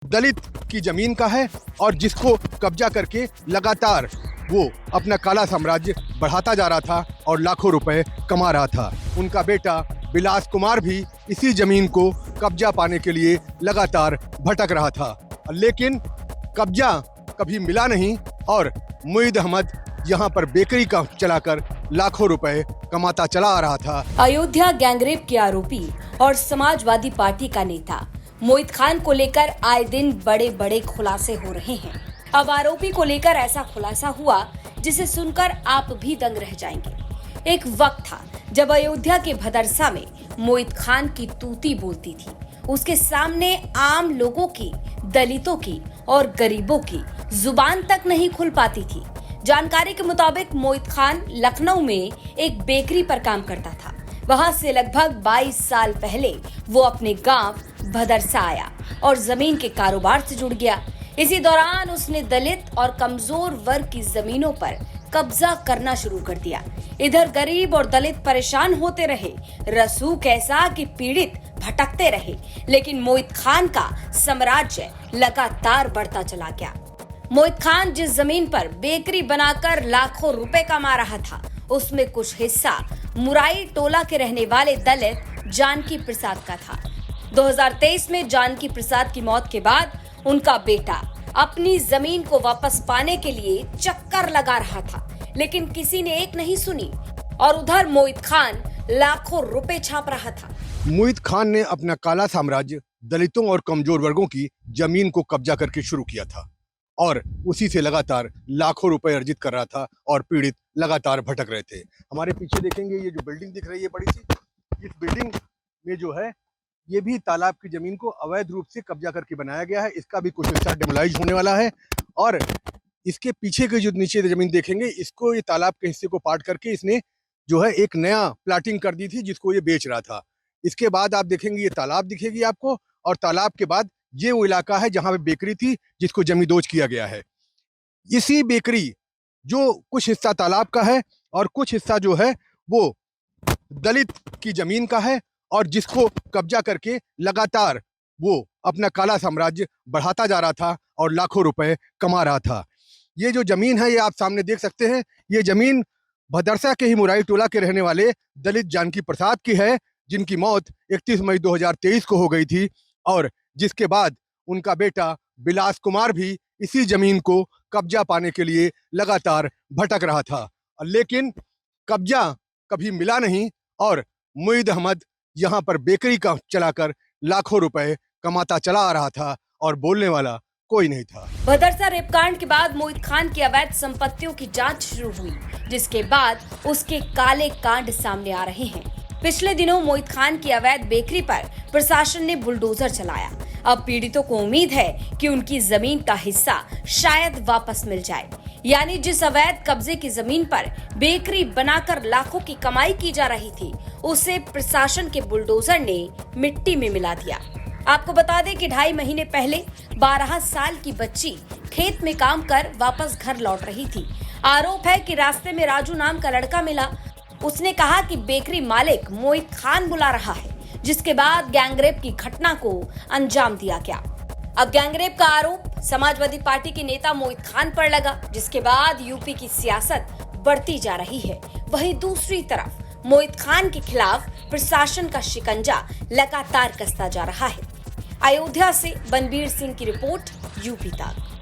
दलित की जमीन का है और जिसको कब्जा करके लगातार वो अपना काला साम्राज्य बढ़ाता जा रहा था और लाखों रुपए कमा रहा था। उनका बेटा विलास कुमार भी इसी जमीन को कब्जा पाने के लिए लगातार भटक रहा था, लेकिन कब्जा कभी मिला नहीं और मुईद अहमद यहाँ पर बेकरी का चलाकर लाखों रुपए कमाता चला आ रहा था। अयोध्या गैंगरेप के आरोपी और समाजवादी पार्टी का नेता मोहित खान को लेकर आए दिन बड़े बड़े खुलासे हो रहे हैं। अब आरोपी को लेकर ऐसा खुलासा हुआ जिसे सुनकर आप भी दंग रह जाएंगे। एक वक्त था जब अयोध्या के भदरसा में मोहित खान की तूती बोलती थी। उसके सामने आम लोगों की, दलितों की और गरीबों की जुबान तक नहीं खुल पाती थी। जानकारी के मुताबिक मोहित खान लखनऊ में एक बेकरी पर काम करता था। वहां से लगभग 22 साल पहले वो अपने गांव भदरसा आया और जमीन के कारोबार से जुड़ गया। इसी दौरान उसने दलित और कमजोर वर्ग की जमीनों पर कब्जा करना शुरू कर दिया। इधर गरीब और दलित परेशान होते रहे, रसूख ऐसा कि पीड़ित भटकते रहे, लेकिन मोहित खान का साम्राज्य लगातार बढ़ता चला गया। मोहित खान जिस जमीन पर बेकरी बनाकर लाखों रुपए कमा रहा था, उसमें कुछ हिस्सा मुराई टोला के रहने वाले दलित जानकी प्रसाद का था। 2023 में जानकी प्रसाद की मौत के बाद उनका बेटा अपनी जमीन को वापस पाने के लिए चक्कर लगा रहा था, लेकिन किसी ने एक नहीं सुनी और उधर मोहित खान लाखों रुपए छाप रहा था। मोहित खान ने अपना काला साम्राज्य दलितों और कमजोर वर्गों की जमीन को कब्जा करके शुरू किया था और उसी से लगातार लाखों रुपए अर्जित कर रहा था और पीड़ित लगातार भटक रहे थे। हमारे पीछे देखेंगे ये जो बिल्डिंग दिख रही है बड़ी सी, इस बिल्डिंग में जो है ये भी तालाब की जमीन को अवैध रूप से कब्जा करके बनाया गया है। इसका भी कुछ हिस्सा डिमोलाइज होने वाला है और इसके पीछे की जो नीचे जमीन देखेंगे, इसको ये तालाब के हिस्से को पाट करके इसने जो है एक नया प्लाटिंग कर दी थी जिसको ये बेच रहा था। इसके बाद आप देखेंगे ये तालाब दिखेगी आपको और तालाब के बाद ये वो इलाका है जहां पे बेकरी थी जिसको जमींदोज किया गया है। इसी बेकरी जो कुछ हिस्सा तालाब का है और कुछ हिस्सा जो है वो दलित की जमीन का है और जिसको कब्जा करके लगातार वो अपना काला साम्राज्य बढ़ाता जा रहा था और लाखों रुपए कमा रहा था। ये जो जमीन है ये आप सामने देख सकते हैं, ये जमीन भदरसा के ही मुराई टोला के रहने वाले दलित जानकी प्रसाद की है, जिनकी मौत 31 मई 2023 को हो गई थी और जिसके बाद उनका बेटा विलास कुमार भी इसी जमीन को कब्जा पाने के लिए लगातार भटक रहा था, लेकिन कब्जा कभी मिला नहीं और मुईद अहमद यहाँ पर बेकरी का चलाकर लाखों रुपए कमाता चला आ रहा था और बोलने वाला कोई नहीं था। भदरसा रेपकांड के बाद मोहित खान की अवैध संपत्तियों की जांच शुरू हुई, जिसके बाद उसके काले कांड सामने आ रहे हैं। पिछले दिनों मोहित खान की अवैध बेकरी पर प्रशासन ने बुलडोजर चलाया। अब पीड़ितों को उम्मीद है कि उनकी जमीन का हिस्सा शायद वापस मिल जाए, यानी जिस अवैध कब्जे की जमीन पर बेकरी बनाकर लाखों की कमाई की जा रही थी, उसे प्रशासन के बुलडोजर ने मिट्टी में मिला दिया। आपको बता दें कि 2.5 महीने पहले 12 साल की बच्ची खेत में काम कर वापस घर लौट रही थी। आरोप है कि रास्ते में राजू नाम का लड़का मिला। उसने कहा कि बेकरी मालिक मोहित खान बुला रहा है, जिसके बाद गैंगरेप की घटना को अंजाम दिया गया। अब गैंगरेप का आरोप समाजवादी पार्टी के नेता मोहित खान पर लगा, जिसके बाद यूपी की सियासत बढ़ती जा रही है। वहीं दूसरी तरफ मोहित खान के खिलाफ प्रशासन का शिकंजा लगातार कसता जा रहा है। अयोध्या से बनबीर सिंह की रिपोर्ट, यूपी तक।